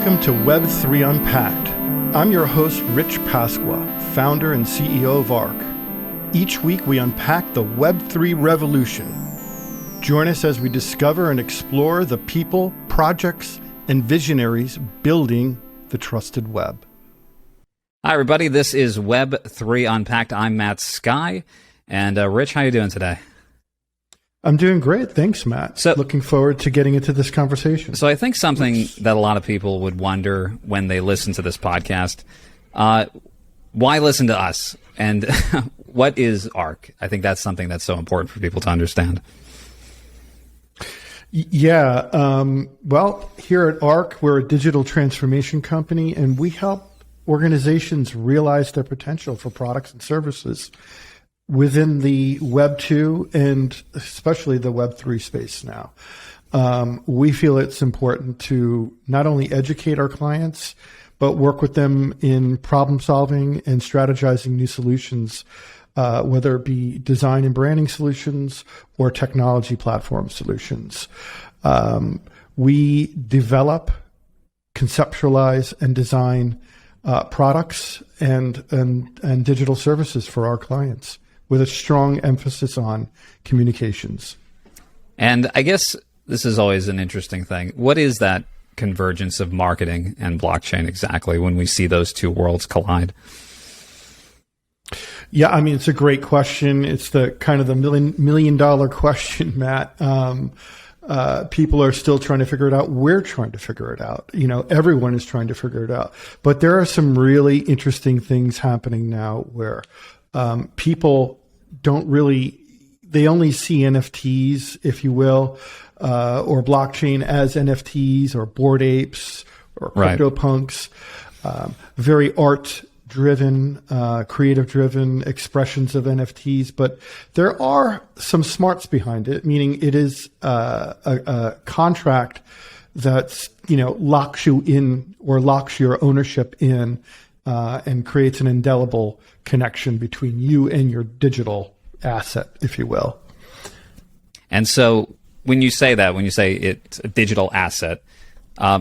Welcome to Web3 Unpacked. I'm your host, Rich Pasqua, founder and CEO of ARC. Each week we unpack the Web3 revolution. Join us as we discover and explore the people, projects, and visionaries building the trusted web. Hi, everybody. This is Web3 Unpacked. I'm Matt Sky. And Rich, how are you doing today? I'm doing great. Thanks, Matt. So, looking forward to getting into this conversation. So I think something that a lot of people would wonder when they listen to this podcast, why listen to us? And what is ARC? I think that's something that's so important for people to understand. Yeah. Well, here at ARC, we're a digital transformation company, and we help organizations realize their potential for products and services within the Web 2 and especially the Web 3 space now. We feel it's important to not only educate our clients, but work with them in problem solving and strategizing new solutions, whether it be design and branding solutions or technology platform solutions. We develop, conceptualize, and design products and digital services for our clients, with a strong emphasis on communications. And I guess this is always an interesting thing. What is that convergence of marketing and blockchain exactly when we see those two worlds collide? Yeah, I mean, it's a great question. It's the kind of the million dollar question, Matt. People are still trying to figure it out. We're trying to figure it out. You know, everyone is trying to figure it out. But there are some really interesting things happening now where people they only see NFTs, if you will, or blockchain as NFTs or Bored Apes or CryptoPunks, very art-driven, creative-driven expressions of NFTs. But there are some smarts behind it, meaning it is a contract that's, locks you in or locks your ownership in and creates an indelible connection between you and your digital asset, if you will. And so when you say it's a digital asset,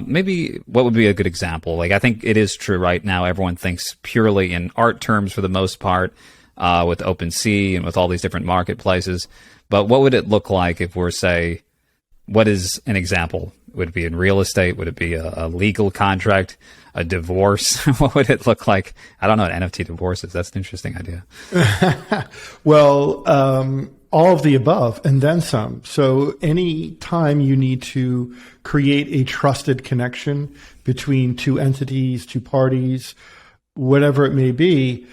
maybe what would be a good example? Like, I think it is true right now. Everyone thinks purely in art terms for the most part, with OpenSea and with all these different marketplaces. But what would it look like if what is an example? Would it be in real estate? Would it be a legal contract? A divorce? What would it look like? I don't know what NFT divorce is. That's an interesting idea. Well, all of the above and then some. So any time you need to create a trusted connection between two entities, two parties, whatever it may be,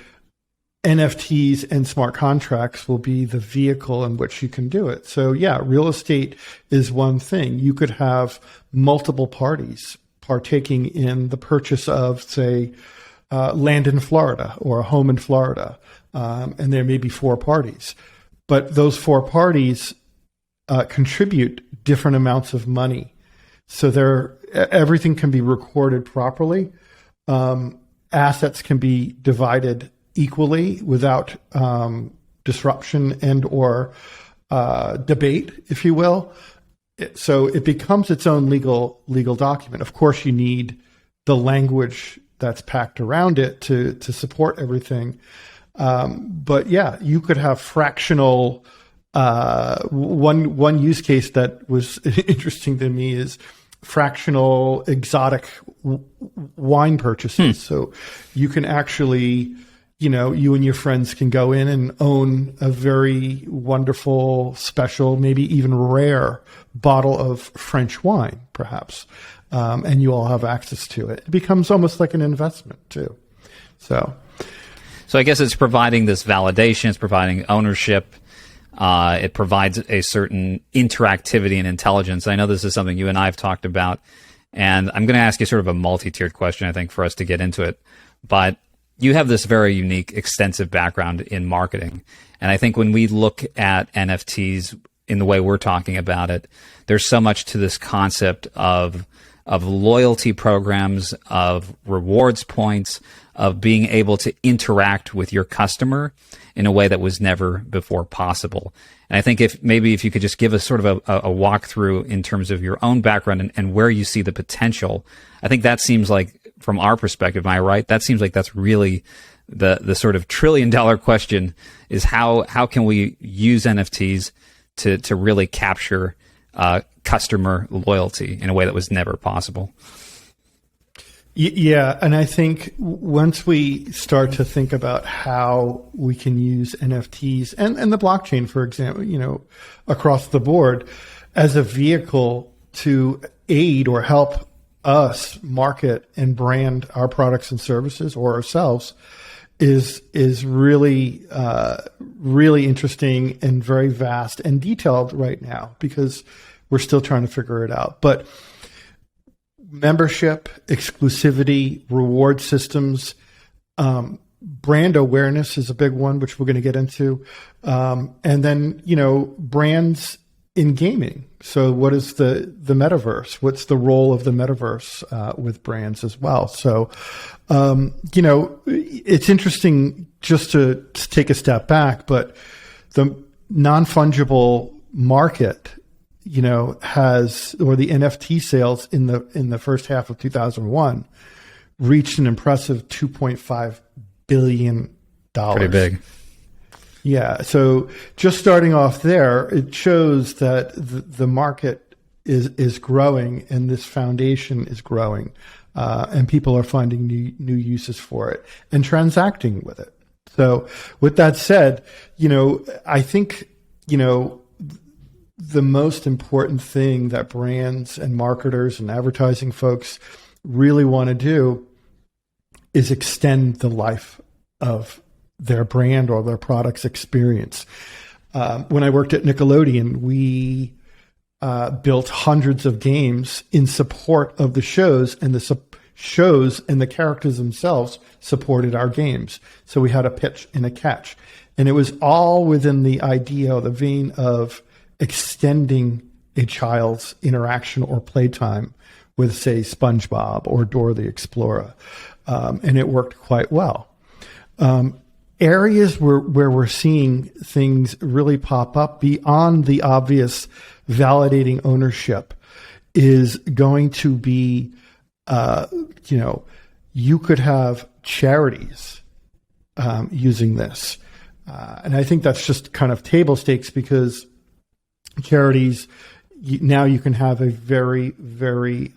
NFTs and smart contracts will be the vehicle in which you can do it. So yeah, real estate is one thing. You could have multiple parties partaking in the purchase of, say, land in Florida or a home in Florida, and there may be four parties. But those four parties contribute different amounts of money. So everything can be recorded properly. Assets can be divided equally without disruption and or debate, if you will. So it becomes its own legal document. Of course, you need the language that's packed around it to support everything. But yeah, you could have fractional. One use case that was interesting to me is fractional exotic wine purchases. So you can actually, you and your friends can go in and own a very wonderful, special, maybe even rare bottle of French wine, perhaps, and you all have access to it. It becomes almost like an investment too. So I guess it's providing this validation, it's providing ownership, it provides a certain interactivity and intelligence. I know this is something you and I have talked about, and I'm going to ask you sort of a multi-tiered question, I think, for us to get into it. But you have this very unique, extensive background in marketing. And I think when we look at NFTs in the way we're talking about it, there's so much to this concept of loyalty programs, of rewards points, of being able to interact with your customer in a way that was never before possible. And I think if you could just give us sort of a walkthrough in terms of your own background and where you see the potential, I think that seems like, from our perspective, am I right? That seems like that's really the sort of $1 trillion question, is how can we use NFTs to really capture customer loyalty in a way that was never possible. Yeah, and I think once we start to think about how we can use NFTs and the blockchain, for example, across the board as a vehicle to aid or help us market and brand our products and services or ourselves is really really interesting and very vast and detailed right now, because we're still trying to figure it out. But membership, exclusivity, reward systems, brand awareness is a big one, which we're going to get into. And then, brands in gaming. So what is the metaverse? What's the role of the metaverse with brands as well? So, it's interesting just to take a step back, but the non-fungible market, has, or the NFT sales in the first half of 2001 reached an impressive $2.5 billion. Pretty big. Yeah. So just starting off there, it shows that the market is growing and this foundation is growing, and people are finding new uses for it and transacting with it. So with that said, I think, the most important thing that brands and marketers and advertising folks really want to do is extend the life of their brand or their product's experience. When I worked at Nickelodeon, we built hundreds of games in support of the shows, and the shows and the characters themselves supported our games. So we had a pitch and a catch. And it was all within the idea or the vein of extending a child's interaction or playtime with, say, SpongeBob or Dora the Explorer. And it worked quite well. Areas where we're seeing things really pop up beyond the obvious validating ownership is going to be, you could have charities using this. And I think that's just kind of table stakes, because charities, now you can have a very, very,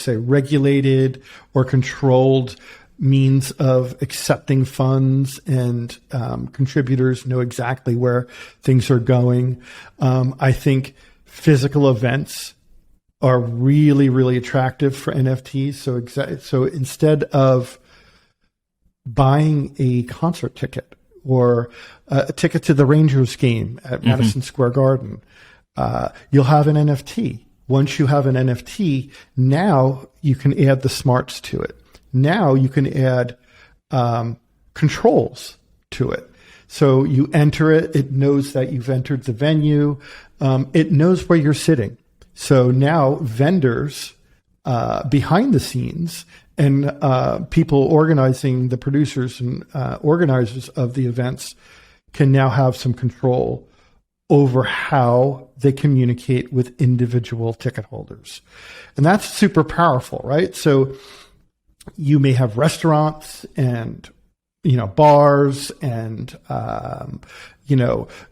regulated or controlled means of accepting funds, and contributors know exactly where things are going. I think physical events are really, really attractive for NFTs. So instead of buying a concert ticket or a ticket to the Rangers game at Madison Square Garden, you'll have an NFT. Once you have an NFT, now you can add the smarts to it. Now you can add controls to it. So you enter it, it knows that you've entered the venue, it knows where you're sitting. So now vendors behind the scenes and people organizing, the producers and organizers of the events, can now have some control over how they communicate with individual ticket holders. And that's super powerful, right? So you may have restaurants and, bars and,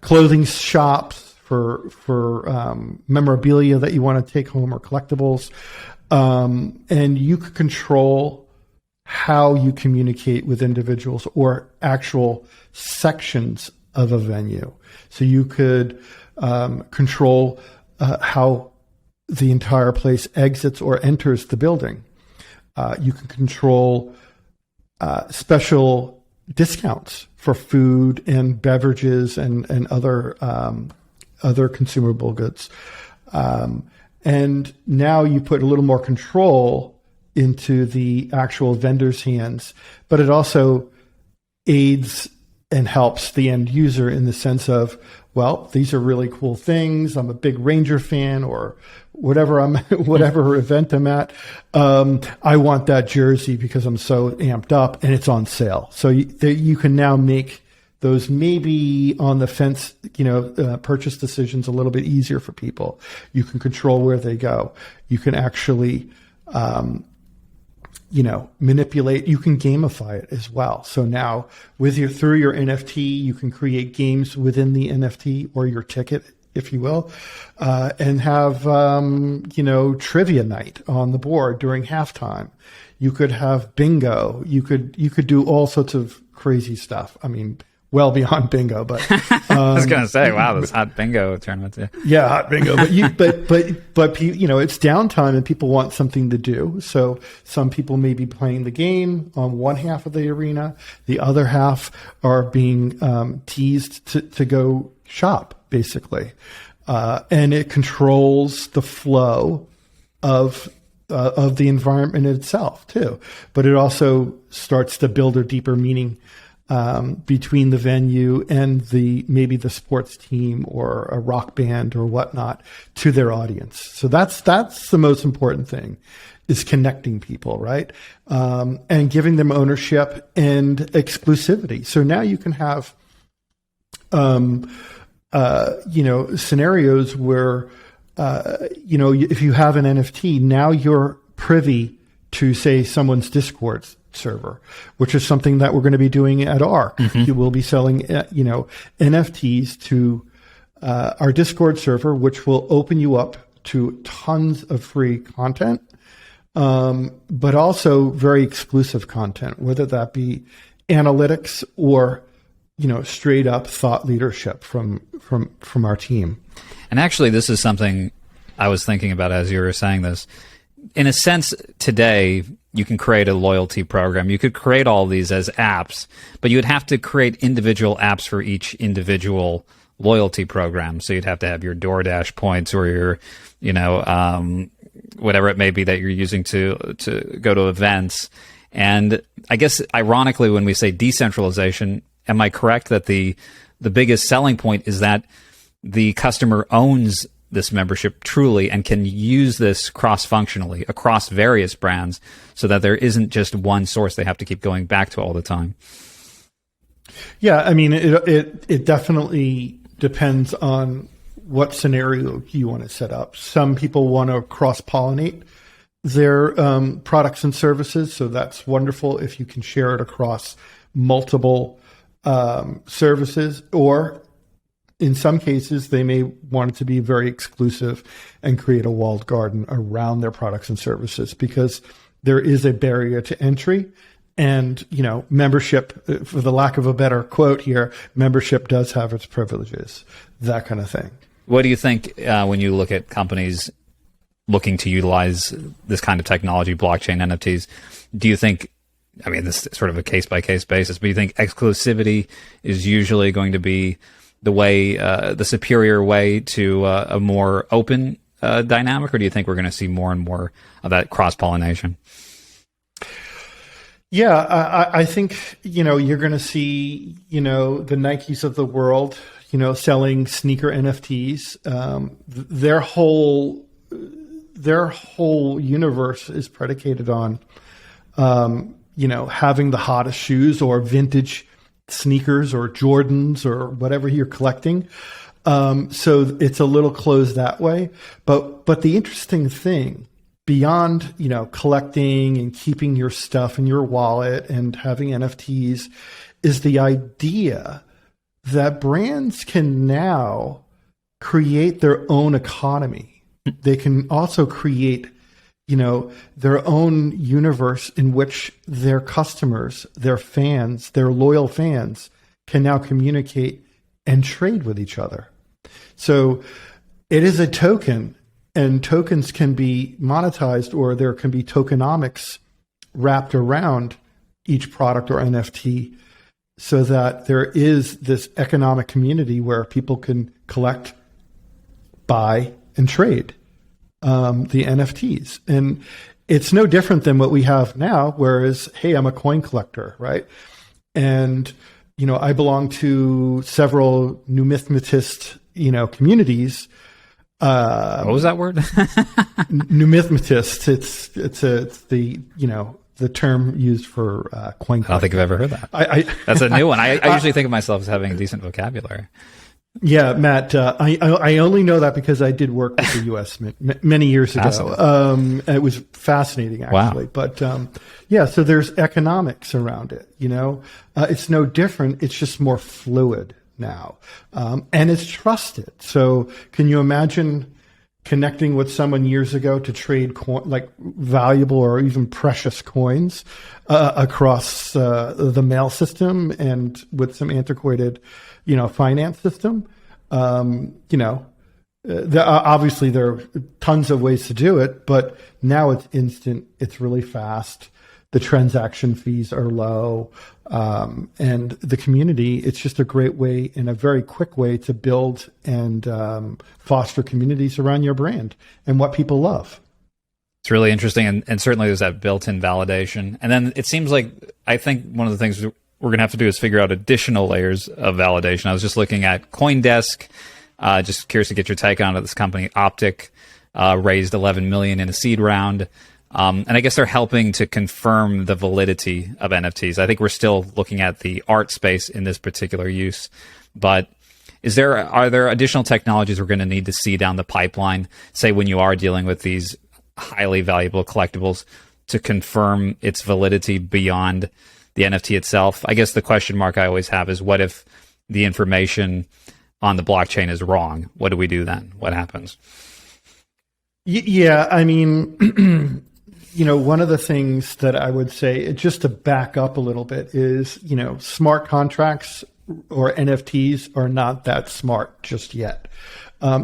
clothing shops for memorabilia that you want to take home or collectibles. And you could control how you communicate with individuals or actual sections of a venue. So you could control how the entire place exits or enters the building. You can control special discounts for food and beverages and other consumable goods. And now you put a little more control into the actual vendor's hands, but it also aids and helps the end user in the sense of, well, these are really cool things. I'm a big Ranger fan, or whatever event I'm at. I want that jersey because I'm so amped up and it's on sale. So you can now make those maybe on the fence, purchase decisions a little bit easier for people. You can control where they go. You can actually, manipulate. You can gamify it as well. So now through your NFT, you can create games within the NFT or your ticket, if you will, and have, trivia night on the board during halftime. You could have bingo. You could do all sorts of crazy stuff. I mean, well beyond bingo, but I was going to say, wow, this hot bingo tournament. Yeah, hot bingo. But it's downtime and people want something to do. So some people may be playing the game on one half of the arena. The other half are being teased to go shop, basically. And it controls the flow of the environment itself too. But it also starts to build a deeper meaning between the venue and maybe the sports team or a rock band or whatnot to their audience. So that's the most important thing, is connecting people, right? And giving them ownership and exclusivity. So now you can have, scenarios where, if you have an NFT, now you're privy to, say, someone's Discord server, which is something that we're going to be doing at ARC. Mm-hmm. You will be selling, NFTs to our Discord server, which will open you up to tons of free content, but also very exclusive content, whether that be analytics or, straight up thought leadership from our team. And actually, this is something I was thinking about as you were saying this. In a sense, today, you can create a loyalty program. You could create all these as apps, but you would have to create individual apps for each individual loyalty program. So you'd have to have your DoorDash points or your, whatever it may be that you're using to go to events. And I guess, ironically, when we say decentralization, am I correct that the biggest selling point is that the customer owns this membership truly and can use this cross-functionally across various brands so that there isn't just one source they have to keep going back to all the time? Yeah, I mean, it definitely depends on what scenario you want to set up. Some people want to cross-pollinate their products and services, so that's wonderful if you can share it across multiple services, or in some cases, they may want it to be very exclusive and create a walled garden around their products and services, because there is a barrier to entry. And, membership, for the lack of a better quote here, membership does have its privileges, that kind of thing. What do you think when you look at companies looking to utilize this kind of technology, blockchain, NFTs? Do you think, I mean, this is sort of a case-by-case basis, but do you think exclusivity is usually going to be the way, the superior way to a more open dynamic, or do you think we're going to see more and more of that cross-pollination? Yeah, I think, you're going to see, the Nikes of the world, selling sneaker NFTs. Their whole universe is predicated on, having the hottest shoes or vintage sneakers or Jordans or whatever you're collecting. So it's a little closed that way. But the interesting thing, beyond, collecting and keeping your stuff in your wallet and having NFTs, is the idea that brands can now create their own economy. They can also create, their own universe in which their customers, their fans, their loyal fans can now communicate and trade with each other. So it is a token, and tokens can be monetized, or there can be tokenomics wrapped around each product or NFT, so that there is this economic community where people can collect, buy, and trade the NFTs. And it's no different than what we have now, whereas, hey, I'm a coin collector, right? And, I belong to several numismatist, communities. What was that word? Numismatist. It's the, the term used for coin. I don't think I've ever heard that. That's a new one. I usually think of myself as having a decent vocabulary. Yeah, Matt, I only know that because I did work with the U.S. many years ago. It was fascinating, actually. Wow. But so there's economics around it. It's no different. It's just more fluid now, and it's trusted. So can you imagine connecting with someone years ago to trade like valuable or even precious coins across the mail system and with some antiquated finance system? Obviously there are tons of ways to do it, but now it's instant. It's really fast. The transaction fees are low. And the community, it's just a great way and a very quick way to build and foster communities around your brand and what people love. It's really interesting. And certainly there's that built-in validation. And then it seems like, I think one of the things we're going to have to do is figure out additional layers of validation. I was just looking at CoinDesk, just curious to get your take on it. This company, Optic, raised $11 million in a seed round. And I guess they're helping to confirm the validity of NFTs. I think we're still looking at the art space in this particular use. But are there additional technologies we're going to need to see down the pipeline, say when you are dealing with these highly valuable collectibles, to confirm its validity beyond the NFT itself? I guess the question mark I always have is, what if the information on the blockchain is wrong? What do we do then? What happens? Yeah, I mean, one of the things that I would say, just to back up a little bit, is, smart contracts or NFTs are not that smart just yet.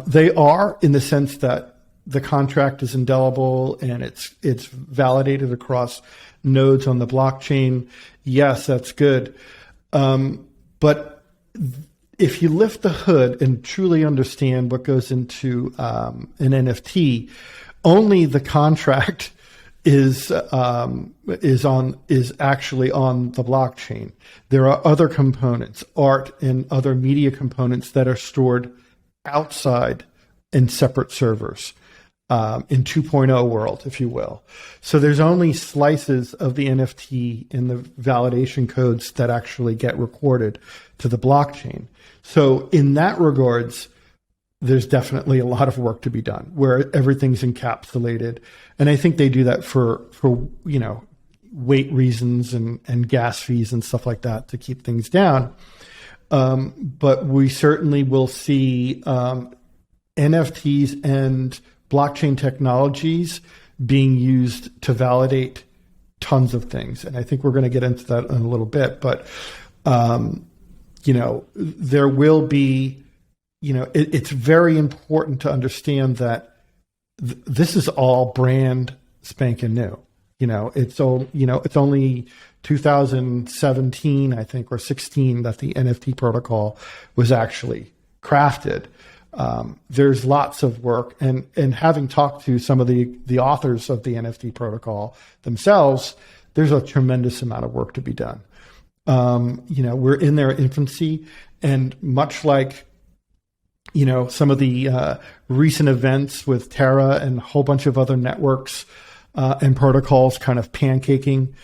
They are, in the sense that the contract is indelible and it's validated across nodes on the blockchain. Yes, that's good. But if you lift the hood and truly understand what goes into an NFT, only the contract is actually on the blockchain. There are other components, art and other media components, that are stored outside in separate servers. In 2.0 world, if you will. So there's only slices of the NFT in the validation codes that actually get recorded to the blockchain. So in that regards, there's definitely a lot of work to be done where everything's encapsulated. And I think they do that for weight reasons and gas fees and stuff like that to keep things down. But we certainly will see NFTs and blockchain technologies being used to validate tons of things. And I think we're going to get into that in a little bit. But, there will be, it's very important to understand that this is all brand spanking new. It's only 2017, I think, or 16 that the NFT protocol was actually crafted. There's lots of work, and having talked to some of the authors of the NFT protocol themselves, there's a tremendous amount of work to be done. We're in their infancy, and much like, some of the recent events with Terra and a whole bunch of other networks and protocols kind of pancaking,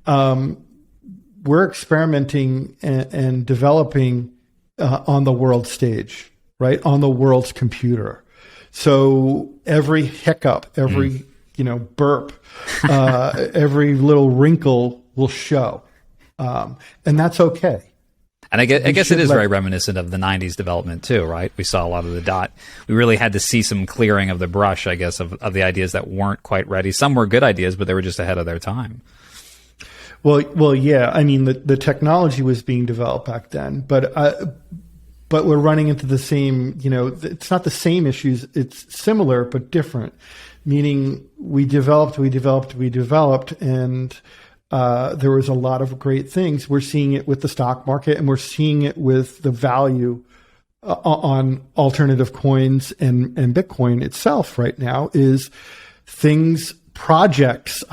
we're experimenting and developing on the world stage. Right, on the world's computer. So every hiccup, every burp, every little wrinkle will show, and that's okay. And I guess it is very reminiscent of the 90s development too, right? We saw a lot of the dot. We really had to see some clearing of the brush, I guess, of the ideas that weren't quite ready. Some were good ideas, but they were just ahead of their time. Well, yeah. I mean, the technology was being developed back then, but we're running into the same, it's not the same issues. It's similar, but different, meaning we developed, and there was a lot of great things. We're seeing it with the stock market, and we're seeing it with the value on alternative coins and Bitcoin itself right now is projects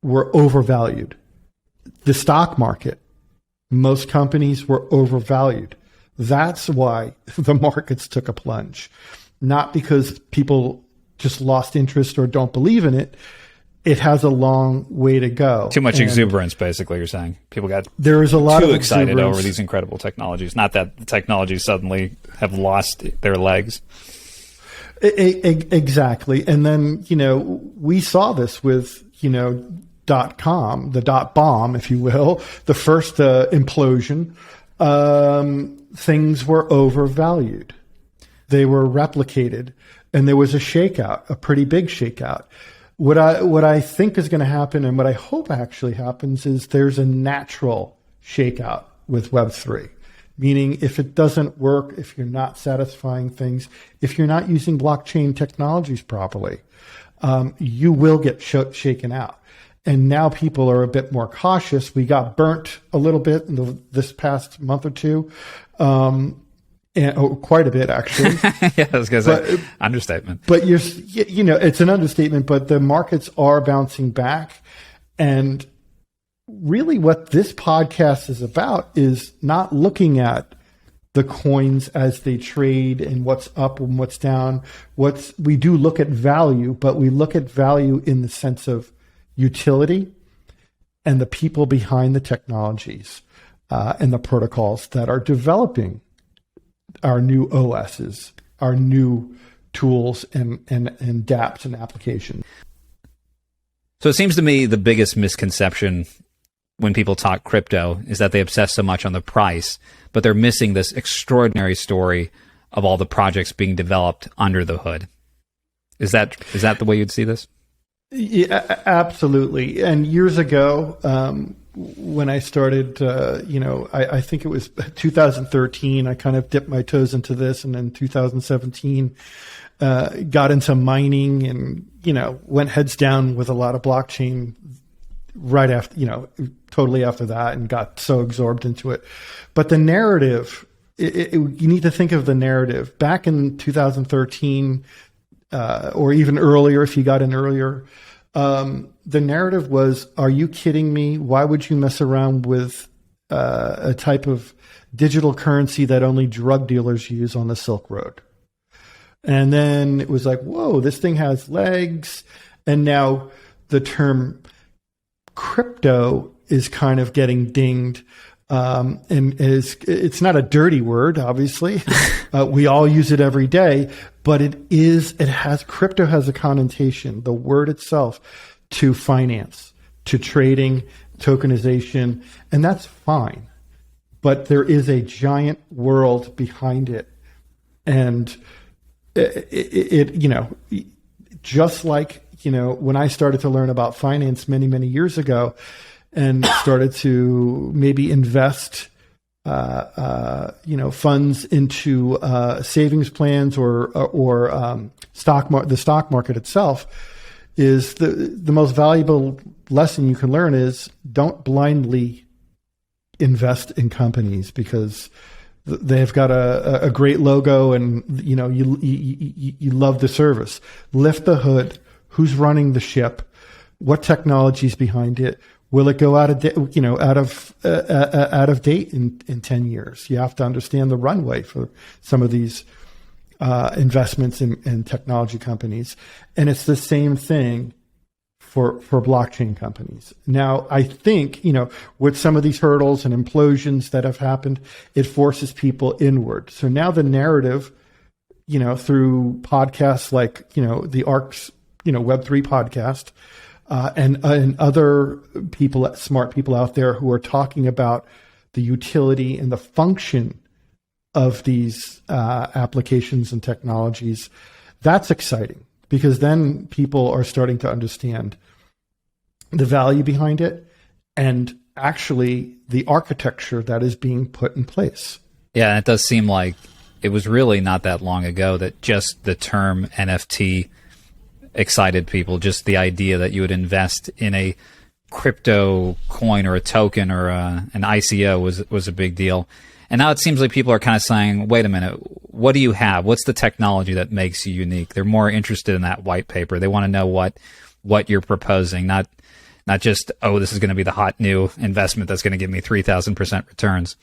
were overvalued. The stock market, most companies were overvalued. That's why the markets took a plunge. Not because people just lost interest or don't believe in it. it has a long way to go. Too much exuberance, basically, you're saying. People got there is a lot too of excited over these incredible technologies. Not that the technologies suddenly have lost their legs. Exactly. And then, we saw this with, .com, the dot bomb, if you will, the first implosion. Things were overvalued. They were replicated, and there was a shakeout, a pretty big shakeout. What I think is going to happen, and what I hope actually happens, is there's a natural shakeout with Web3. Meaning, if it doesn't work, if you're not satisfying things, if you're not using blockchain technologies properly, you will get shaken out. And now people are a bit more cautious. We got burnt a little bit in this past month or two, quite a bit actually. Yeah, I was going to say understatement. But it's an understatement. But the markets are bouncing back, and really what this podcast is about is not looking at the coins as they trade and what's up and what's down. We do look at value, but we look at value in the sense of utility and the people behind the technologies and the protocols that are developing our new OSs, our new tools and dApps and applications. So it seems to me the biggest misconception when people talk crypto is that they obsess so much on the price, but they're missing this extraordinary story of all the projects being developed under the hood. Is that the way you'd see this? Yeah, absolutely. And years ago, when I started, I think it was 2013, I kind of dipped my toes into this, and then 2017, got into mining and, went heads down with a lot of blockchain right after, totally after that, and got so absorbed into it. But the narrative, you need to think of the narrative. Back in 2013, or even earlier, if you got in earlier, the narrative was, are you kidding me? Why would you mess around with a type of digital currency that only drug dealers use on the Silk Road? And then it was like, whoa, this thing has legs. And now the term crypto is kind of getting dinged. And it's not a dirty word, obviously. We all use it every day, but crypto has a connotation, the word itself, to finance, to trading, tokenization, and that's fine. But there is a giant world behind it. And just like, when I started to learn about finance many, many years ago, and started to maybe invest, funds into savings plans or the stock market itself, is the most valuable lesson you can learn is don't blindly invest in companies because they've got a great logo and you love the service. Lift the hood. Who's running the ship? What technology's behind it? Will it go out of date in 10 years? You have to understand the runway for some of these investments in technology companies, and it's the same thing for blockchain companies. Now, I think with some of these hurdles and implosions that have happened, it forces people inward. So now the narrative, through podcasts like the ARC's Web3 podcast. And other people, smart people out there who are talking about the utility and the function of these applications and technologies. That's exciting because then people are starting to understand the value behind it and actually the architecture that is being put in place. Yeah, it does seem like it was really not that long ago that just the term NFT excited people. Just the idea that you would invest in a crypto coin or a token or an ICO was a big deal. And now it seems like people are kind of saying, wait a minute, what do you have? What's the technology that makes you unique? They're more interested in that white paper. They want to know what you're proposing, not just, oh, this is going to be the hot new investment that's going to give me 3,000% returns.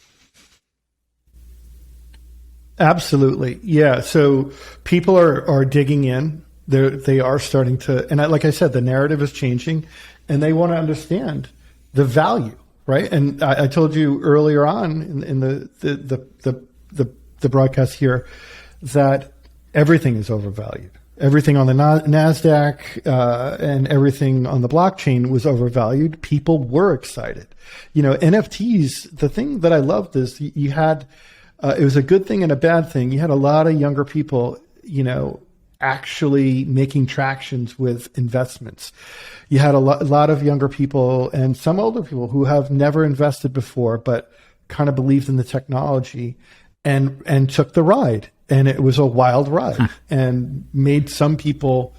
Absolutely. Yeah. So people are digging in. They are starting to, and like I said, the narrative is changing, and they want to understand the value, right? And I told you earlier on in the broadcast here that everything is overvalued. Everything on the NASDAQ and everything on the blockchain was overvalued. People were excited. NFTs, the thing that I loved is you had, it was a good thing and a bad thing. You had a lot of younger people, actually making tractions with investments. You had a lot of younger people and some older people who have never invested before, but kind of believed in the technology and took the ride. And it was a wild ride and made some people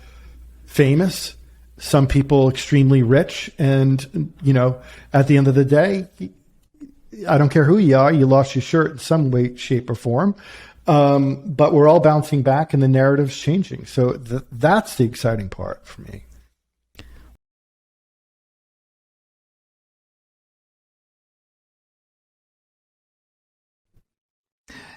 famous, some people extremely rich. And, at the end of the day, I don't care who you are, you lost your shirt in some way, shape, or form. But we're all bouncing back and the narrative's changing. So that's the exciting part for me.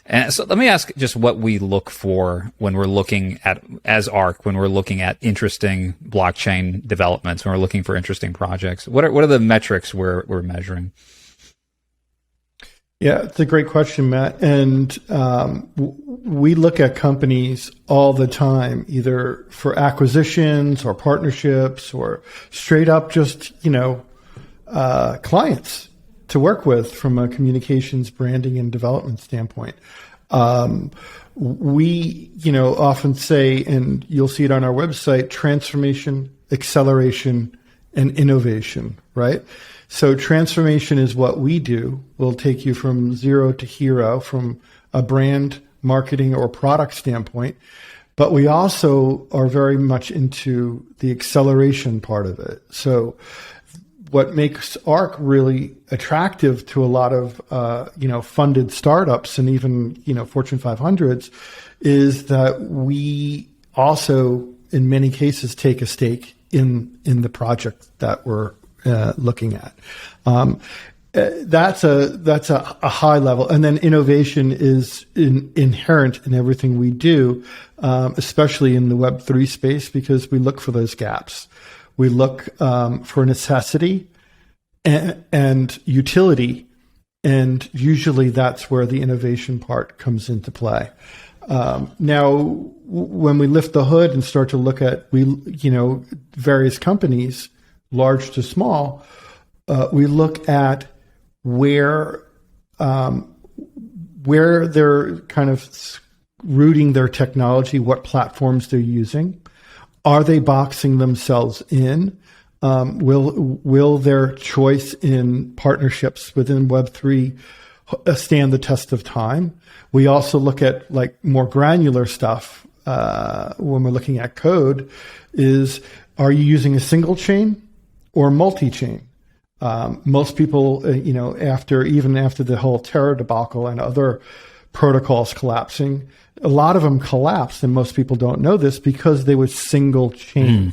And so let me ask just what we look for when we're looking at, as ARC, when we're looking at interesting blockchain developments, when we're looking for interesting projects. What are the metrics we're measuring? Yeah, it's a great question, Matt. And we look at companies all the time, either for acquisitions or partnerships or straight up just, clients to work with from a communications, branding, and development standpoint. We, often say, and you'll see it on our website, transformation, acceleration, and innovation, right? So transformation is what we do. We'll take you from zero to hero from a brand, marketing, or product standpoint. But we also are very much into the acceleration part of it. So what makes ARC really attractive to a lot of, funded startups and even, Fortune 500s is that we also, in many cases, take a stake in the project that we're looking at. That's a high level. And then innovation is inherent in everything we do, especially in the Web3 space, because we look for those gaps. We look for necessity and utility, and usually that's where the innovation part comes into play. Now, when we lift the hood and start to look at various companies, large to small, we look at where they're kind of rooting their technology, what platforms they're using. Are they boxing themselves in? Will their choice in partnerships within Web3 stand the test of time? We also look at more granular stuff when we're looking at code. Are you using a single chain or multi-chain? Most people, after the whole Terra debacle and other protocols collapsing, a lot of them collapsed, and most people don't know this because they were single chain.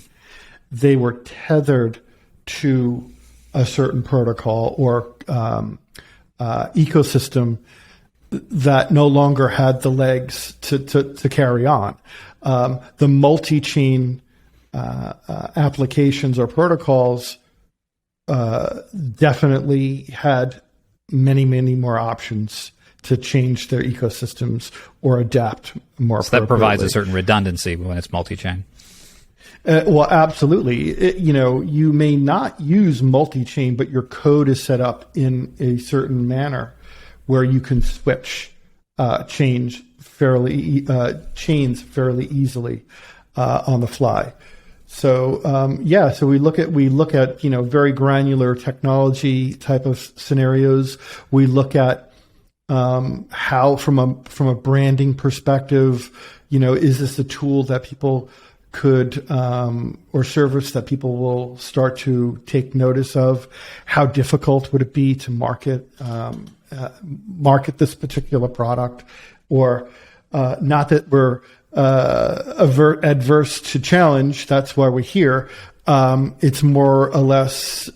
They were tethered to a certain protocol or ecosystem that no longer had the legs to carry on. The multi-chain applications or protocols definitely had many, many more options to change their ecosystems or adapt more. So that provides a certain redundancy when it's multi-chain. Well, absolutely. You may not use multi-chain, but your code is set up in a certain manner where you can switch chains fairly easily on the fly. So so we look at very granular technology type of scenarios. We look at how from a branding perspective, is this a tool that people could or service that people will start to take notice of? How difficult would it be to market this particular product? Or not that we're adverse to challenge. That's why we're here. It's more or less,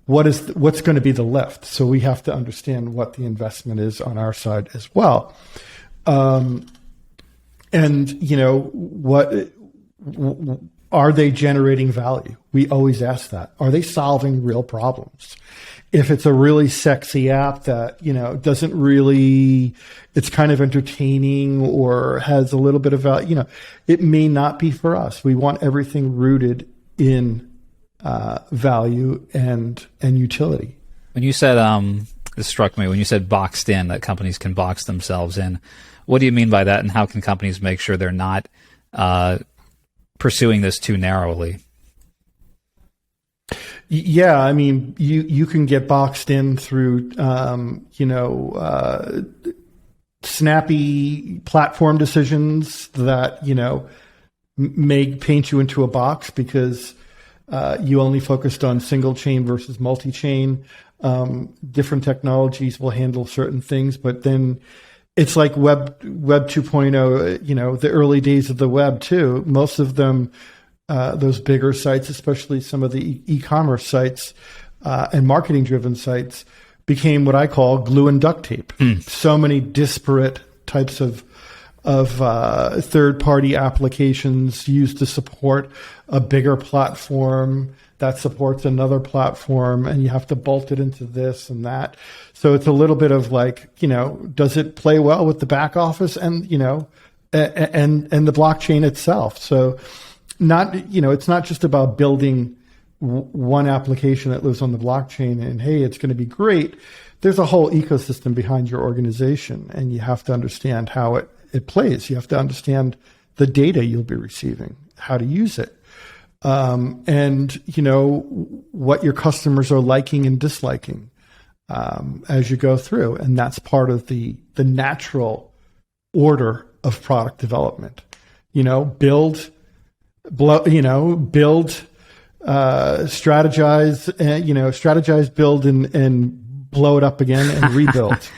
what's going to be the lift. So we have to understand what the investment is on our side as well. And, are they generating value? We always ask that. Are they solving real problems? If it's a really sexy app that, doesn't really, it's kind of entertaining or has a little bit of value, it may not be for us. We want everything rooted in value and utility. When you said, this struck me, when you said boxed in, that companies can box themselves in, what do you mean by that, and how can companies make sure they're not pursuing this too narrowly? Yeah, I mean, you can get boxed in through, snappy platform decisions that, may paint you into a box because you only focused on single chain versus multi-chain. Different technologies will handle certain things, but then it's like Web 2.0, the early days of the web too. Most of them, those bigger sites, especially some of the e-commerce sites and marketing-driven sites, became what I call glue and duct tape. So many disparate types of third-party applications used to support a bigger platform that supports another platform, and you have to bolt it into this and that. So it's a little bit of like, does it play well with the back office and the blockchain itself? So it's not just about building one application that lives on the blockchain and, hey, it's going to be great. There's a whole ecosystem behind your organization, and you have to understand how it plays. You have to understand the data you'll be receiving, how to use it, and what your customers are liking and disliking as you go through. And that's part of the natural order of product development. Build, strategize, build, and blow it up again and rebuild.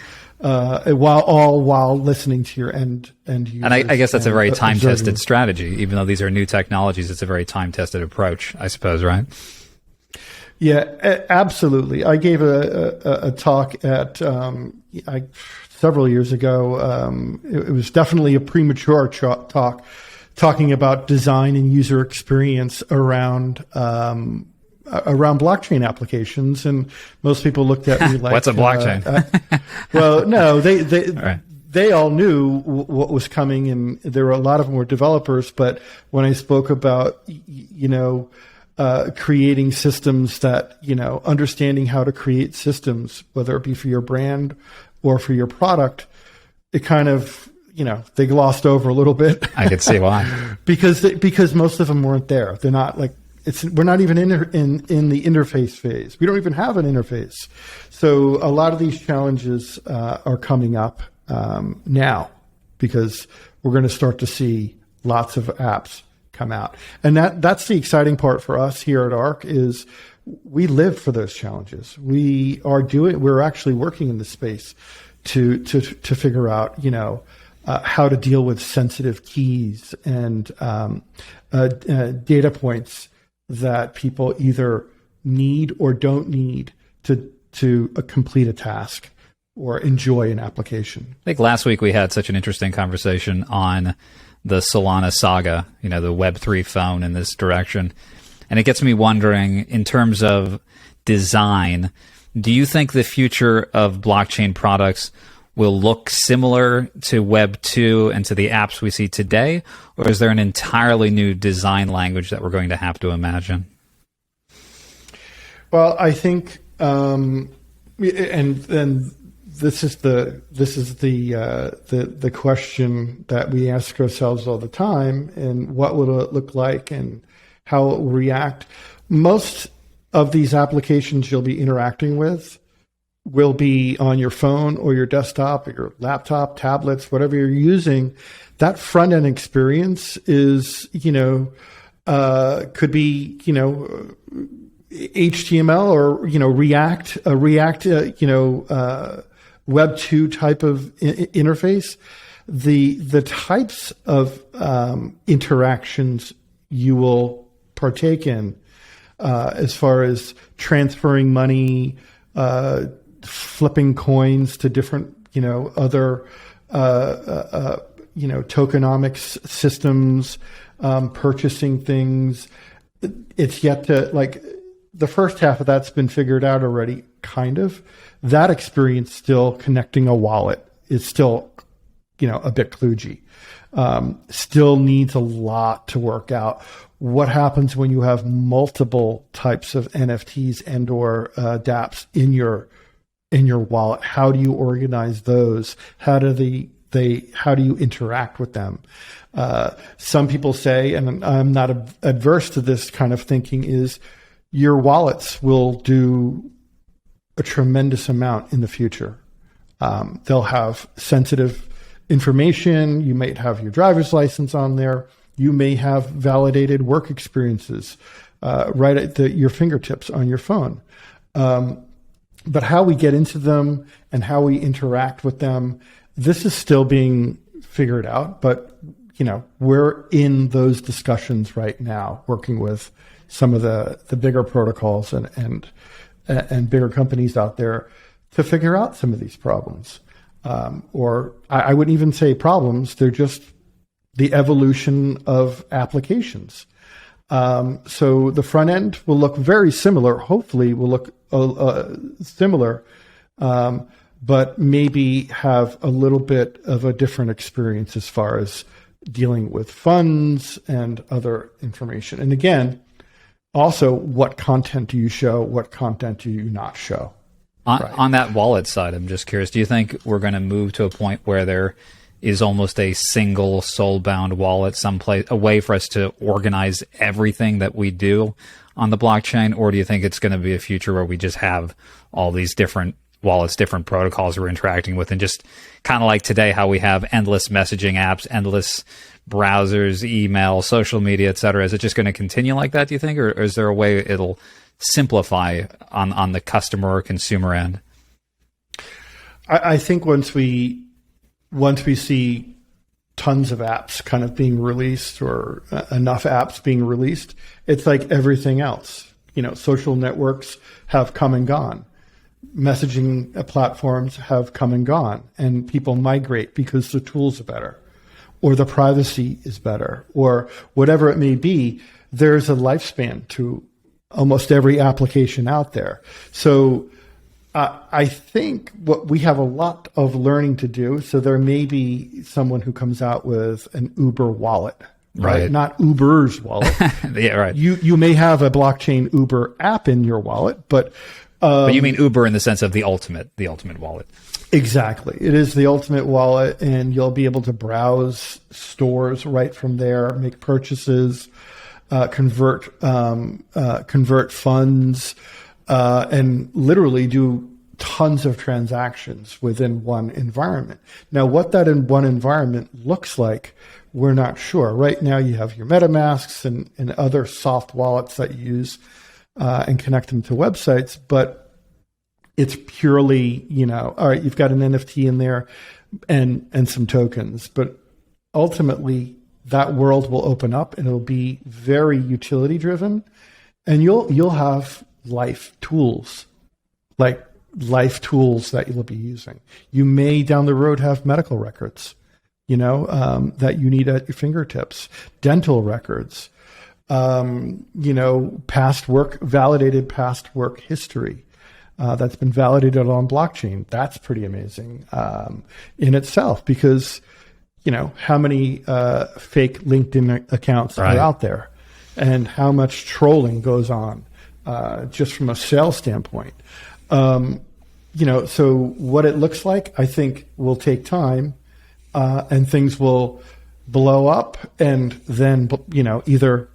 While listening to your end users. And I guess that's a very time-tested strategy. Even though these are new technologies, it's a very time-tested approach, I suppose, right? Yeah, absolutely. I gave a talk at several years ago. It was definitely a premature talk, talking about design and user experience around blockchain applications, and most people looked at me like, "What's a blockchain?" Well, no, Right. They all knew what was coming, and there were a lot of them were developers. But when I spoke about, creating systems that, understanding how to create systems, whether it be for your brand or for your product, it kind of, they glossed over a little bit. I could see why. because most of them weren't there. They're not like, we're not even in the interface phase. We don't even have an interface. So a lot of these challenges are coming up now, because we're going to start to see lots of apps come out. And that's the exciting part for us here at ARC, is we live for those challenges. We're actually working in this space to figure out, how to deal with sensitive keys and data points that people either need or don't need to complete a task or enjoy an application. I think last week we had such an interesting conversation on the Solana saga, the Web3 phone in this direction. And it gets me wondering, in terms of design, do you think the future of blockchain products will look similar to Web 2 and to the apps we see today? Or is there an entirely new design language that we're going to have to imagine? Well, I think, and this is the question that we ask ourselves all the time, and what will it look like and how it will react. Most of these applications you'll be interacting with will be on your phone or your desktop or your laptop, tablets, whatever you're using. That front end experience is, could be, HTML or, React, Web 2 type of interface. The types of interactions you will partake in, as far as transferring money, flipping coins to different, other, tokenomics systems, purchasing things. It's yet to, like, the first half of that's been figured out already, kind of. That experience, still connecting a wallet, is still, a bit kludgy. Still needs a lot to work out. What happens when you have multiple types of NFTs and or dApps in your wallet? How do you organize those? How do you interact with them? Some people say, and I'm not adverse to this kind of thinking, is your wallets will do a tremendous amount in the future. They'll have sensitive information. You might have your driver's license on there. You may have validated work experiences right at your fingertips on your phone. But how we get into them and how we interact with them, this is still being figured out. But, we're in those discussions right now, working with some of the bigger protocols and bigger companies out there to figure out some of these problems. Or I wouldn't even say problems. They're just the evolution of applications. So the front end will look very similar. Hopefully will look similar, but maybe have a little bit of a different experience as far as dealing with funds and other information. And again, also, what content do you show? What content do you not show? On that wallet side, I'm just curious, do you think we're going to move to a point where there is almost a single soul-bound wallet, someplace, a way for us to organize everything that we do on the blockchain? Or do you think it's going to be a future where we just have all these different wallets, different protocols we're interacting with, and just kind of like today, how we have endless messaging apps, endless browsers, email, social media, et cetera? Is it just going to continue like that, do you think? Or is there a way it'll simplify on the customer or consumer end? I think once we see tons of apps kind of being released, or enough apps being released, it's like everything else. Social networks have come and gone. Messaging platforms have come and gone, and people migrate because the tools are better, or the privacy is better, or whatever it may be. There's a lifespan to almost every application out there. So I think we have a lot of learning to do. So there may be someone who comes out with an Uber wallet, right? Not Uber's wallet. Yeah, right. You may have a blockchain Uber app in your wallet, but you mean Uber in the sense of the ultimate wallet. Exactly. It is the ultimate wallet, and you'll be able to browse stores right from there, make purchases, convert funds, and literally do tons of transactions within one environment. Now, what that in one environment looks like, we're not sure. Right now, you have your MetaMasks and other soft wallets that you use and connect them to websites, but it's purely, all right, you've got an NFT in there and some tokens, but ultimately that world will open up and it'll be very utility driven, and you'll have life tools that you'll be using. You may down the road have medical records, that you need at your fingertips, dental records, validated past work history that's been validated on blockchain. That's pretty amazing in itself, because how many fake LinkedIn accounts are out there, and how much trolling goes on just from a sales standpoint. So what it looks like, I think, will take time, and things will blow up and then, either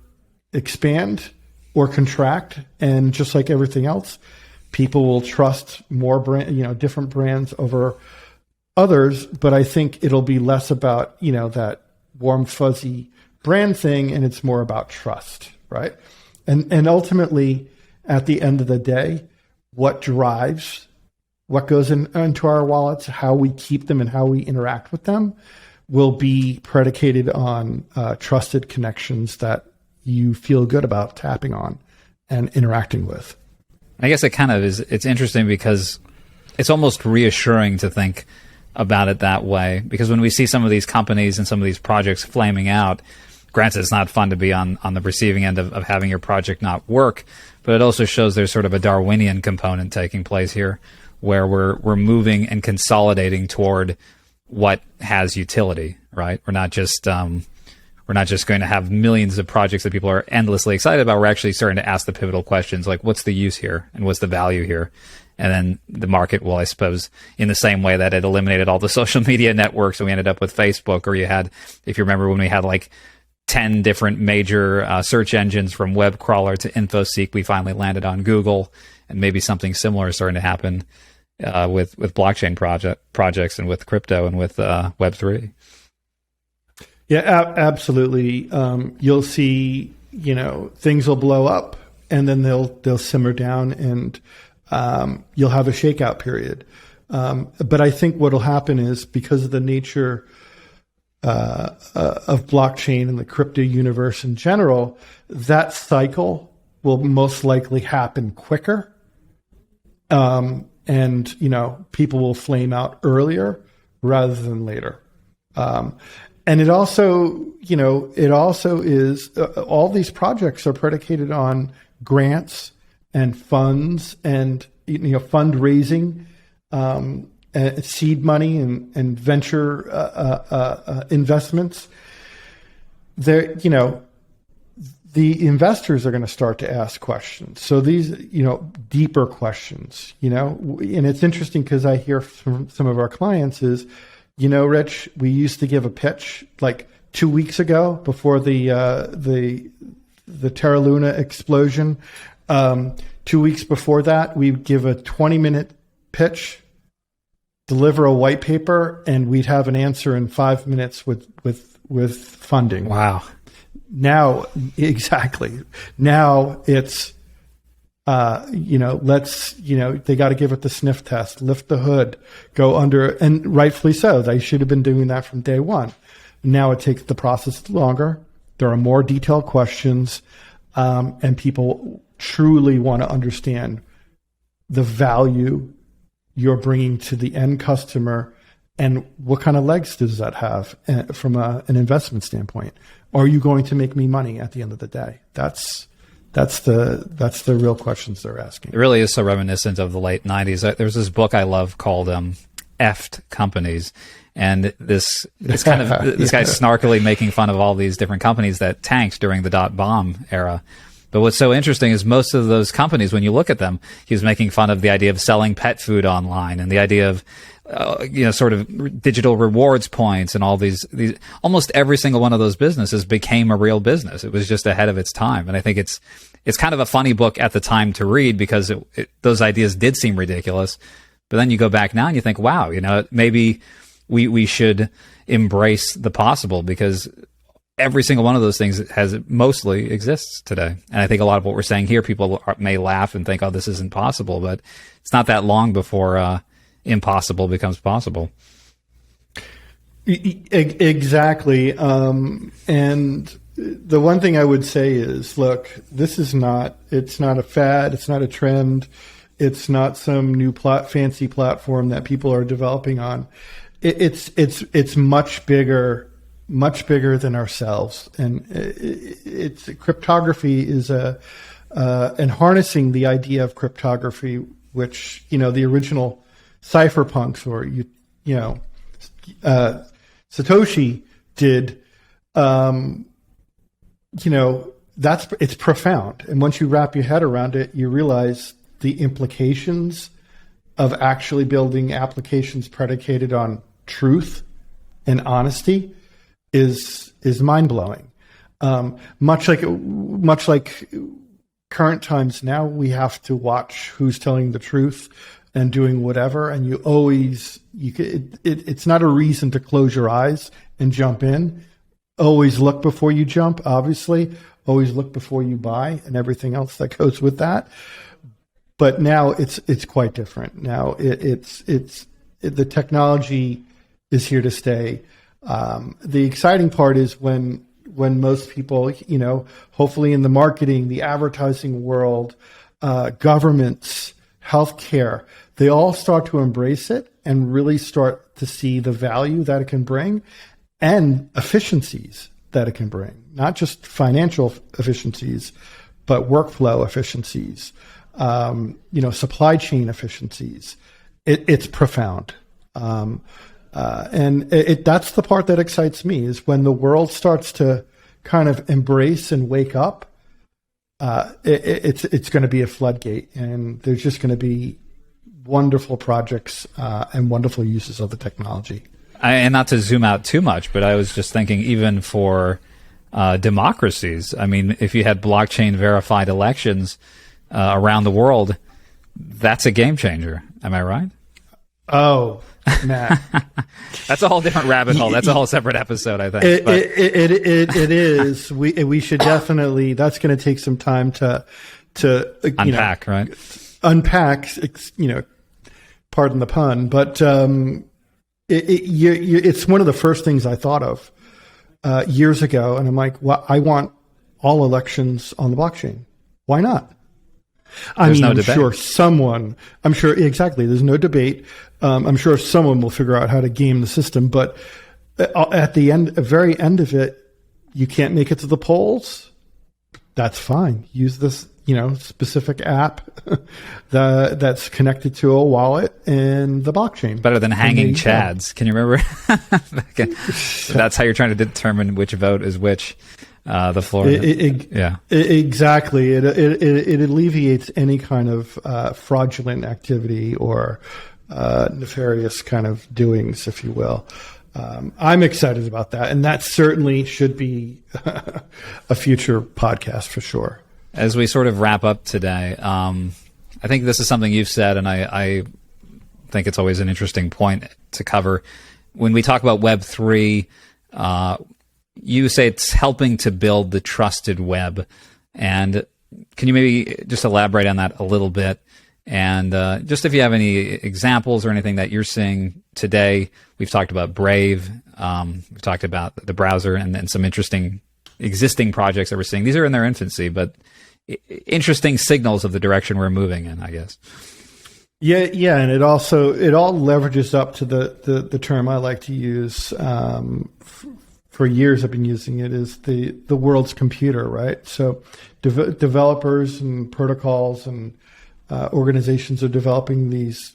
expand or contract. And just like everything else, people will trust more different brands over others. But I think it'll be less about, that warm, fuzzy brand thing, and it's more about trust, right? And ultimately, at the end of the day, what drives what goes into our wallets, how we keep them and how we interact with them, will be predicated on trusted connections that you feel good about tapping on and interacting with. I guess it kind of is. It's interesting because it's almost reassuring to think about it that way, because when we see some of these companies and some of these projects flaming out, granted, it's not fun to be on the receiving end of having your project not work, but it also shows there's sort of a Darwinian component taking place here, where we're moving and consolidating toward what has utility, right? We're not just going to have millions of projects that people are endlessly excited about. We're actually starting to ask the pivotal questions, like what's the use here and what's the value here? And then the market will, I suppose, in the same way that it eliminated all the social media networks and we ended up with Facebook, or you had, if you remember when we had like 10 different major search engines from web crawler to InfoSeek, we finally landed on Google, and maybe something similar is starting to happen with blockchain projects and with crypto and with Web3. Yeah, absolutely. You'll see, things will blow up and then they'll simmer down, and you'll have a shakeout period. But I think what'll happen is, because of the nature of blockchain and the crypto universe in general, that cycle will most likely happen quicker. And people will flame out earlier rather than later. And it also is, all these projects are predicated on grants and funds and, fundraising, seed money and venture investments. There, the investors are going to start to ask questions. So these, deeper questions, and it's interesting because I hear from some of our clients is, Rich, we used to give a pitch like 2 weeks ago before the Terra Luna explosion. 2 weeks before that, we'd give a 20-minute pitch, deliver a white paper, and we'd have an answer in 5 minutes with funding. Wow. Now, exactly. Now it's, they got to give it the sniff test, lift the hood, go under, and rightfully so. They should have been doing that from day one. Now it takes the process longer. There are more detailed questions, and people truly want to understand the value you're bringing to the end customer, and what kind of legs does that have from an investment standpoint? Are you going to make me money at the end of the day? That's the real questions they're asking. It really is so reminiscent of the late 90s. There's this book I love called Effed Companies. And this kind of, this guy's snarkily making fun of all these different companies that tanked during the .bomb era. But what's so interesting is most of those companies, when you look at them, he was making fun of the idea of selling pet food online and the idea of, sort of digital rewards points and all these, almost every single one of those businesses became a real business. It was just ahead of its time. And I think it's kind of a funny book at the time to read because those ideas did seem ridiculous. But then you go back now and you think, wow, maybe we should embrace the possible, because every single one of those things mostly exists today. And I think a lot of what we're saying here, people may laugh and think, oh, this isn't possible, but it's not that long before impossible becomes possible. Exactly. And the one thing I would say is, look, it's not a fad. It's not a trend. It's not some new fancy platform that people are developing on. It's much bigger than ourselves. And cryptography is and harnessing the idea of cryptography, which, the original cypherpunks or Satoshi did, it's profound. And once you wrap your head around it, you realize the implications of actually building applications predicated on truth and honesty is mind-blowing. Much like current times now, we have to watch who's telling the truth and doing whatever, and it's not a reason to close your eyes and jump in. Always look before you jump, obviously. Always look before you buy and everything else that goes with that. But now it's quite different. Now the technology is here to stay. The exciting part is when most people, hopefully in the marketing, the advertising world, governments, healthcare, they all start to embrace it and really start to see the value that it can bring and efficiencies that it can bring, not just financial efficiencies, but workflow efficiencies, supply chain efficiencies. It's profound. And that's the part that excites me, is when the world starts to kind of embrace and wake up. It's going to be a floodgate, and there's just going to be wonderful projects and wonderful uses of the technology. And not to zoom out too much, but I was just thinking, even for democracies, I mean, if you had blockchain verified elections around the world, that's a game changer. Am I right? Oh, Matt. That's a whole different rabbit hole. That's a whole separate episode, I think. It is. We should definitely. That's going to take some time to unpack, right? Unpack. Pardon the pun, but it's one of the first things I thought of years ago, and I'm like, well, I want all elections on the blockchain. Why not? I'm sure exactly. There's no debate. I'm sure someone will figure out how to game the system, but at the very end of it, you can't make it to the polls. That's fine. Use this, specific app that's connected to a wallet and the blockchain. Better than hanging chads. Can you remember? That's how you're trying to determine which vote is which. The Florida. Yeah. Exactly. It alleviates any kind of fraudulent activity or nefarious kind of doings, if you will. I'm excited about that, and that certainly should be a future podcast for sure. As we sort of wrap up today, I think this is something you've said, and I think it's always an interesting point to cover. When we talk about Web3, you say it's helping to build the trusted web. And can you maybe just elaborate on that a little bit? And just if you have any examples or anything that you're seeing today. We've talked about Brave. We've talked about the browser and then some interesting existing projects that we're seeing. These are in their infancy, but interesting signals of the direction we're moving in, I guess. Yeah, and it all leverages up to the term I like to use. For years I've been using it, is the world's computer, right? So developers and protocols and organizations are developing these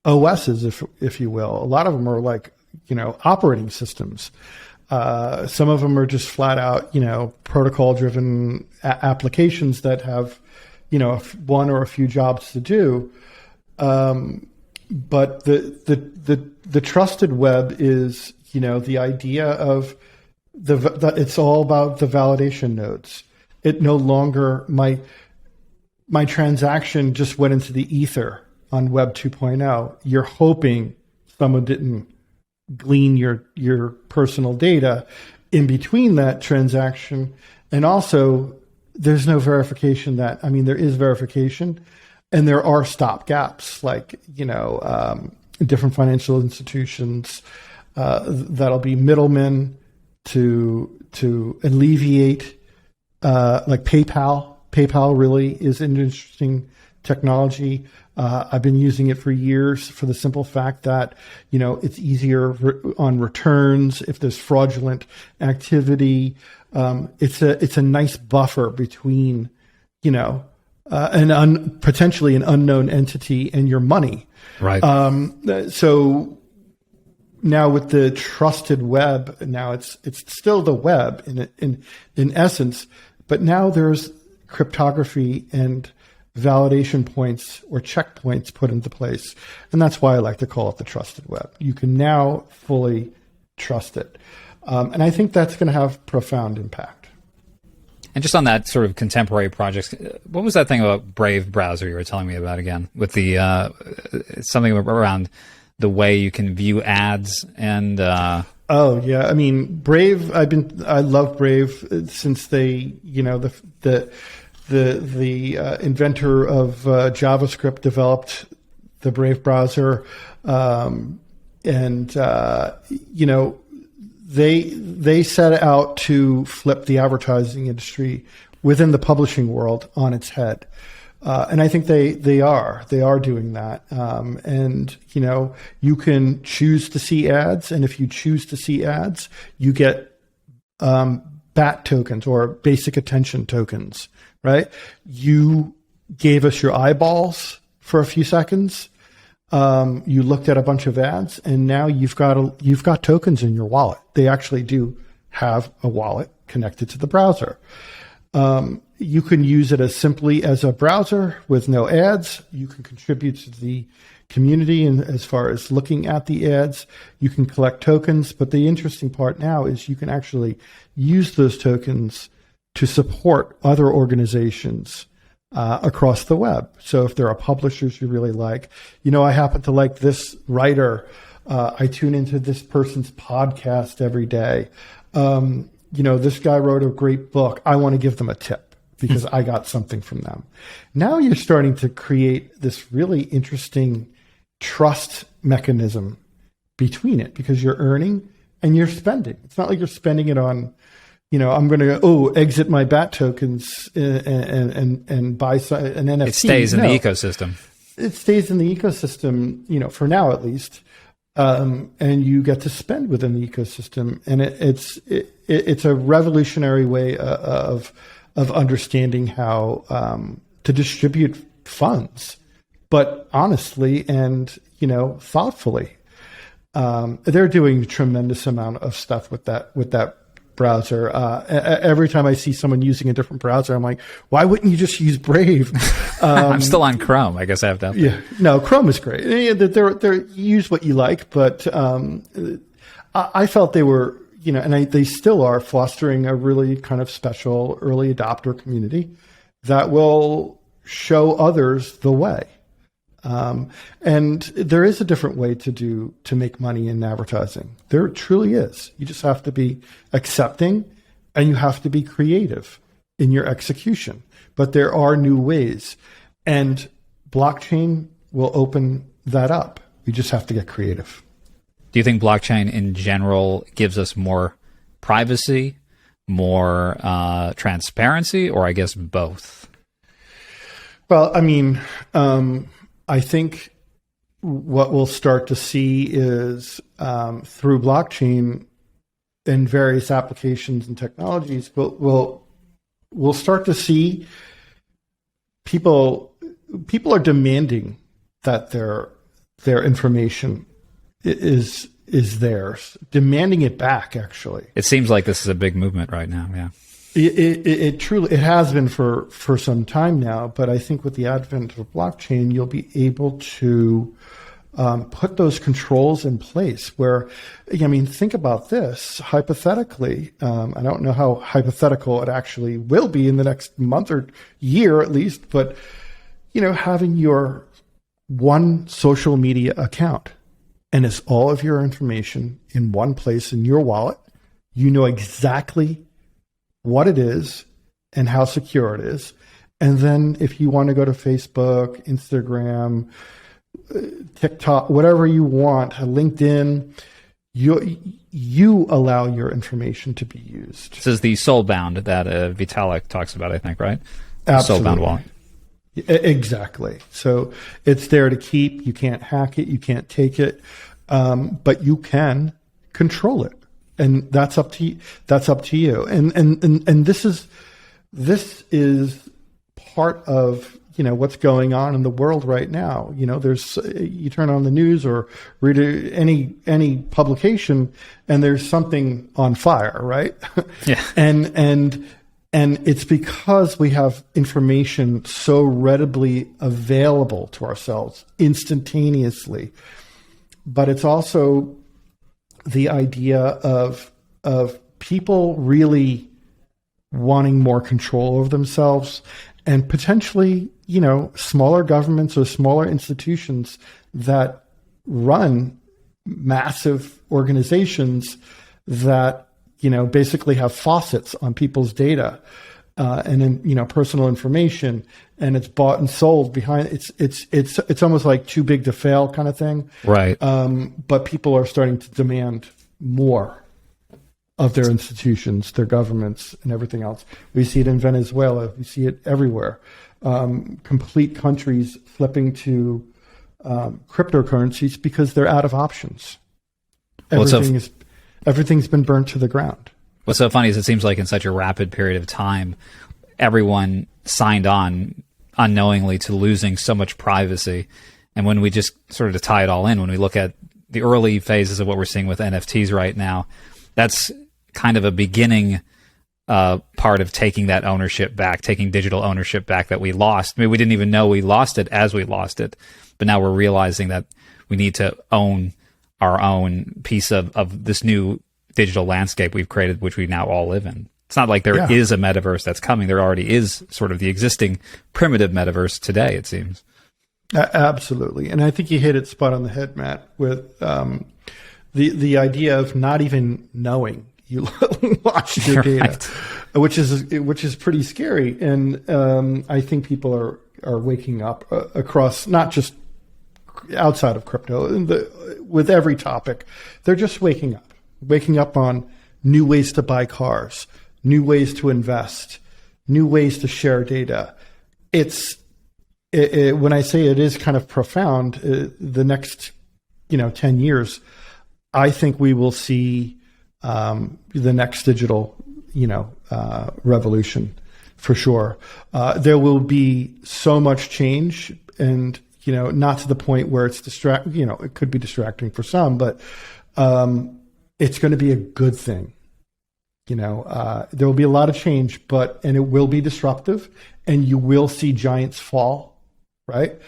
OSs, if you will. A lot of them are like, operating systems. Some of them are just flat out, protocol driven applications that have, one or a few jobs to do. But the trusted web is, the idea of that it's all about the validation nodes. It no longer, my transaction just went into the ether on Web 2.0. You're hoping someone didn't glean your personal data in between that transaction. And also, there's no verification there is verification, and there are stop gaps, like, different financial institutions, that'll be middlemen to alleviate, like PayPal. PayPal really is an interesting technology. I've been using it for years for the simple fact that, it's easier on returns if there's fraudulent activity. It's a nice buffer between, potentially an unknown entity and your money. Right. So now with the trusted web, now it's still the web in essence, but now there's cryptography and validation points or checkpoints put into place. And that's why I like to call it the trusted web. You can now fully trust it. And I think that's going to have profound impact. And just on that sort of contemporary projects, what was that thing about Brave browser you were telling me about again? With the something around the way you can view ads and. Oh yeah, I mean Brave. I love Brave since they, the inventor of JavaScript developed the Brave browser, they set out to flip the advertising industry within the publishing world on its head. And I think they are doing that. And, you know, you can choose to see ads. And if you choose to see ads, you get, BAT tokens or basic attention tokens, right? You gave us your eyeballs for a few seconds. You looked at a bunch of ads, and now you've got tokens in your wallet. They actually do have a wallet connected to the browser. You can use it as simply as a browser with no ads. You can contribute to the community, and as far as looking at the ads, you can collect tokens. But the interesting part now is you can actually use those tokens to support other organizations across the web. So if there are publishers you really like, you know, I happen to like this writer. I tune into this person's podcast every day. You know, this guy wrote a great book. I want to give them a tip because I got something from them. Now you're starting to create this really interesting trust mechanism between it because you're earning and you're spending. It's not like you're spending it on, you know, I'm going to exit my BAT tokens and buy an NFT. It stays in the ecosystem. It stays in the ecosystem, you know, for now at least. And you get to spend within the ecosystem, and it's a revolutionary way of understanding how to distribute funds, but honestly and, you know, thoughtfully. They're doing a tremendous amount of stuff with that browser. Every time I see someone using a different browser, I'm like, why wouldn't you just use Brave? I'm still on Chrome. I guess I have to update. Yeah, no, Chrome is great. They're use what you like, but I felt they were, you know, and they still are fostering a really kind of special early adopter community that will show others the way. And there is a different way to make money in advertising. There truly is. You just have to be accepting and you have to be creative in your execution. But there are new ways, and blockchain will open that up. You just have to get creative. Do you think blockchain in general gives us more privacy, more transparency, or I guess both? Well, I mean, I think what we'll start to see is through blockchain and various applications and technologies, we'll start to see people are demanding that their information is theirs, demanding it back. Actually, it seems like this is a big movement right now. Yeah. It truly has been for some time now, but I think with the advent of blockchain, you'll be able to put those controls in place where, I mean, think about this hypothetically. I don't know how hypothetical it actually will be in the next month or year at least, but, you know, having your one social media account and it's all of your information in one place in your wallet, you know exactly what it is and how secure it is. And then if you want to go to Facebook, Instagram, TikTok, whatever you want, LinkedIn, you allow your information to be used. This is the soulbound that Vitalik talks about, I think, right? Absolutely. Soulbound wallet. Exactly. So it's there to keep. You can't hack it. You can't take it. But you can control it. And that's up to you. That's up to you. And this is part of, you know, what's going on in the world right now. You know, you turn on the news or read any publication, and there's something on fire, right? Yeah. And it's because we have information so readily available to ourselves instantaneously. But it's also the idea of people really wanting more control over themselves, and potentially, you know, smaller governments or smaller institutions that run massive organizations that, you know, basically have faucets on people's data and in, you know, personal information, and it's bought and sold behind. It's almost like too big to fail kind of thing, right? But people are starting to demand more of their institutions, their governments, and everything else. We see it in Venezuela. We see it everywhere. complete countries flipping to cryptocurrencies because they're out of options. Everything's been burnt to the ground. What's so funny is it seems like in such a rapid period of time, everyone signed on unknowingly to losing so much privacy. And when we just sort of to tie it all in, when we look at the early phases of what we're seeing with NFTs right now, that's kind of a beginning part of taking that ownership back, taking digital ownership back that we lost. I mean, we didn't even know we lost it as we lost it, but now we're realizing that we need to own our own piece of this new digital landscape we've created, which we now all live in. It's not like there is a metaverse that's coming. There already is sort of the existing primitive metaverse today, it seems. Absolutely. And I think you hit it spot on the head, Matt, with the idea of not even knowing you lost your data, which is pretty scary. And I think people are waking up across, not just outside of crypto, with every topic. They're just waking up on new ways to buy cars, new ways to invest, new ways to share data. When I say it is kind of profound, the next 10 years, I think we will see the next digital revolution for sure. There will be so much change, and not to the point where it's it could be distracting for some, but it's going to be a good thing. There will be a lot of change, and it will be disruptive, and you will see giants fall, right?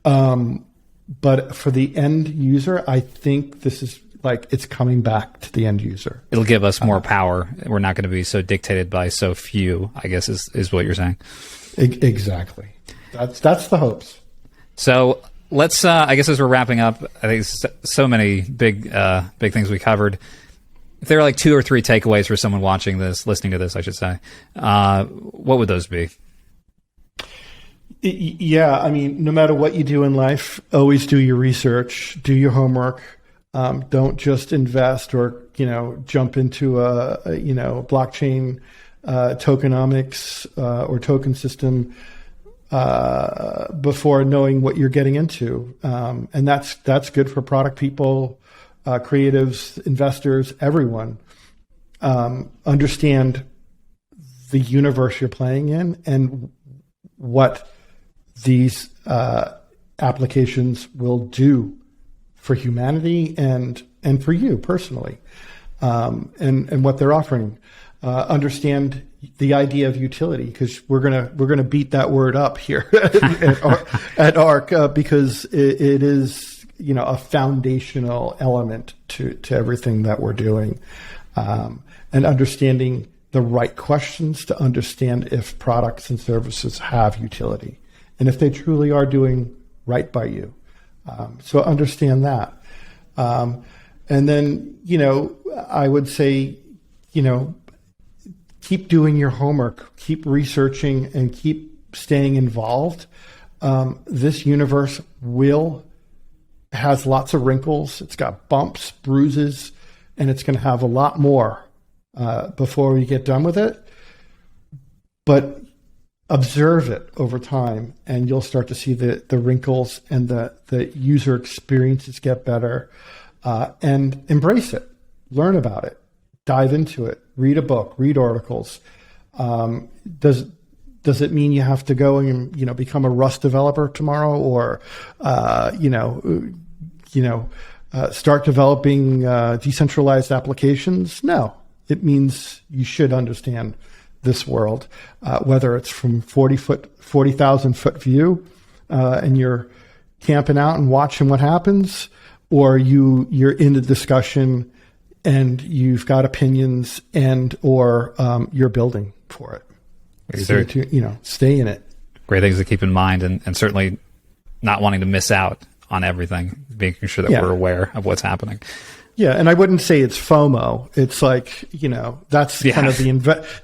But for the end user, I think this is it's coming back to the end user. It'll give us more power. We're not going to be so dictated by so few, I guess is what you're saying. Exactly. That's the hopes. So let's, I guess as we're wrapping up, I think so many big things we covered. If there are 2 or 3 takeaways for someone watching this, listening to this, I should say, what would those be? Yeah, I mean, no matter what you do in life, always do your research, do your homework. Don't just invest or jump into a blockchain tokenomics or token system before knowing what you're getting into, and that's good for product people, creatives, investors, everyone. Understand the universe you're playing in and what these applications will do for humanity and for you personally, and what they're offering. Understand the idea of utility, because we're gonna beat that word up here at ARC, because it is a foundational element to everything that we're doing, and understanding the right questions to understand if products and services have utility and if they truly are doing right by you. So understand that. And then, I would say, keep doing your homework, keep researching, and keep staying involved. This universe has lots of wrinkles. It's got bumps, bruises, and it's going to have a lot more before we get done with it. But observe it over time, and you'll start to see the wrinkles and the user experiences get better, and embrace it. Learn about it. Dive into it. Read a book. Read articles. Does it mean you have to go and become a Rust developer tomorrow, or start developing decentralized applications? No, it means you should understand this world, whether it's from 40,000 foot view, and you're camping out and watching what happens, or you're in the discussion and you've got opinions or you're building for it. Stay in it. Great things to keep in mind, and certainly not wanting to miss out on everything, making sure that we're aware of what's happening. Yeah, and I wouldn't say it's FOMO. It's that's kind of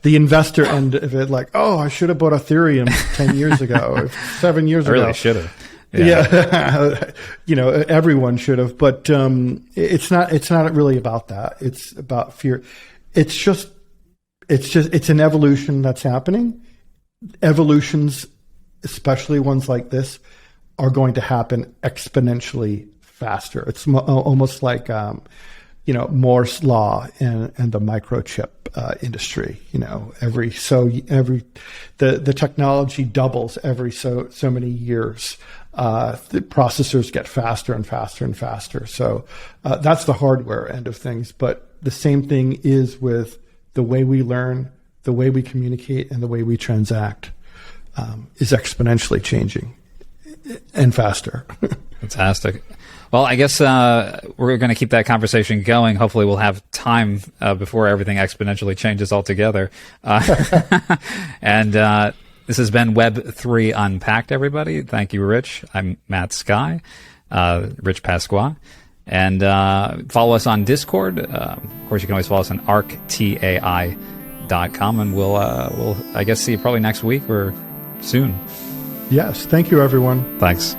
the investor end of it. I should have bought Ethereum 10 years ago, 7 years ago. I really should have. Yeah. Everyone should have, but it's not really about that. It's about fear. It's an evolution that's happening. Evolutions especially ones like this, are going to happen exponentially faster. It's almost like, Moore's law and the microchip industry. The technology doubles every so many years. The processors get faster and faster and faster. So that's the hardware end of things. But the same thing is with the way we learn, the way we communicate, and the way we transact is exponentially changing and faster. Fantastic. Well, I guess we're going to keep that conversation going. Hopefully we'll have time before everything exponentially changes altogether. And this has been Web3 Unpacked, everybody. Thank you, Rich. I'm Matt Sky, Rich Pasqua. And follow us on Discord. Of course, you can always follow us on arctai.com. And we'll I guess, see you probably next week or soon. Yes. Thank you, everyone. Thanks.